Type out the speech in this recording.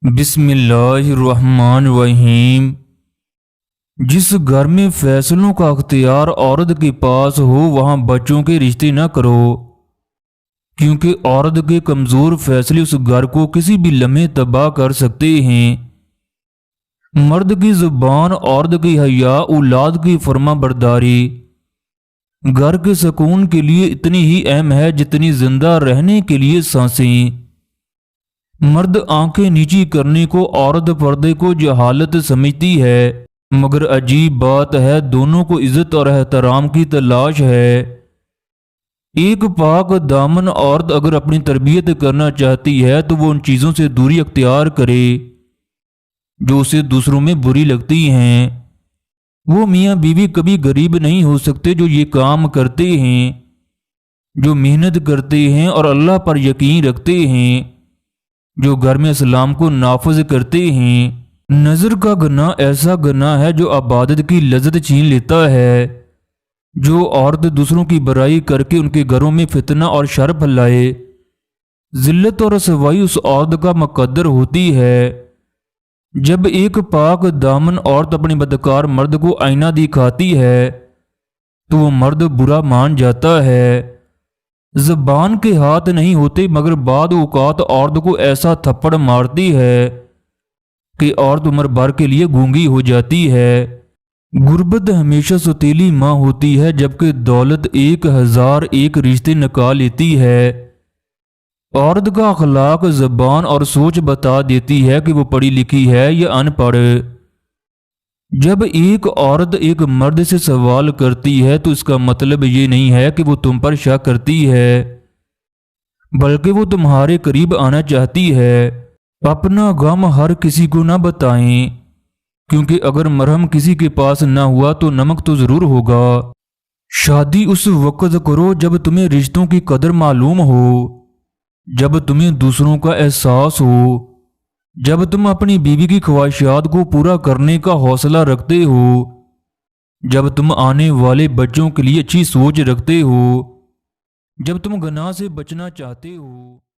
بسم اللہ الرحمن الرحیم۔ جس گھر میں فیصلوں کا اختیار عورت کے پاس ہو وہاں بچوں کے رشتے نہ کرو، کیونکہ عورت کے کمزور فیصلے اس گھر کو کسی بھی لمحے تباہ کر سکتے ہیں۔ مرد کی زبان، عورت کی حیا، اولاد کی فرما برداری گھر کے سکون کے لیے اتنی ہی اہم ہے جتنی زندہ رہنے کے لیے سانسیں۔ مرد آنکھیں نیچی کرنے کو، عورت پردے کو جہالت سمجھتی ہے، مگر عجیب بات ہے دونوں کو عزت اور احترام کی تلاش ہے۔ ایک پاک دامن عورت اگر اپنی تربیت کرنا چاہتی ہے تو وہ ان چیزوں سے دوری اختیار کرے جو اسے دوسروں میں بری لگتی ہیں۔ وہ میاں بیوی کبھی غریب نہیں ہو سکتے جو یہ کام کرتے ہیں، جو محنت کرتے ہیں اور اللہ پر یقین رکھتے ہیں، جو گھر میں اسلام کو نافذ کرتے ہیں۔ نظر کا گناہ ایسا گناہ ہے جو عبادت کی لذت چھین لیتا ہے۔ جو عورت دوسروں کی برائی کر کے ان کے گھروں میں فتنہ اور شر پھیلائے، ذلت اور رسوائی اس عورت کا مقدر ہوتی ہے۔ جب ایک پاک دامن عورت اپنے بدکار مرد کو آئینہ دکھاتی ہے تو وہ مرد برا مان جاتا ہے۔ زبان کے ہاتھ نہیں ہوتے، مگر بعض اوقات عورت کو ایسا تھپڑ مارتی ہے کہ عورت عمر بھر کے لیے گونگی ہو جاتی ہے۔ غربت ہمیشہ ستیلی ماں ہوتی ہے، جبکہ دولت 1001 رشتے نکال لیتی ہے۔ عورت کا اخلاق، زبان اور سوچ بتا دیتی ہے کہ وہ پڑھی لکھی ہے یا ان پڑھ۔ جب ایک عورت ایک مرد سے سوال کرتی ہے تو اس کا مطلب یہ نہیں ہے کہ وہ تم پر شک کرتی ہے، بلکہ وہ تمہارے قریب آنا چاہتی ہے۔ اپنا غم ہر کسی کو نہ بتائیں، کیونکہ اگر مرہم کسی کے پاس نہ ہوا تو نمک تو ضرور ہوگا۔ شادی اس وقت کرو جب تمہیں رشتوں کی قدر معلوم ہو، جب تمہیں دوسروں کا احساس ہو، جب تم اپنی بیوی کی خواہشات کو پورا کرنے کا حوصلہ رکھتے ہو، جب تم آنے والے بچوں کے لیے اچھی سوچ رکھتے ہو، جب تم گناہ سے بچنا چاہتے ہو۔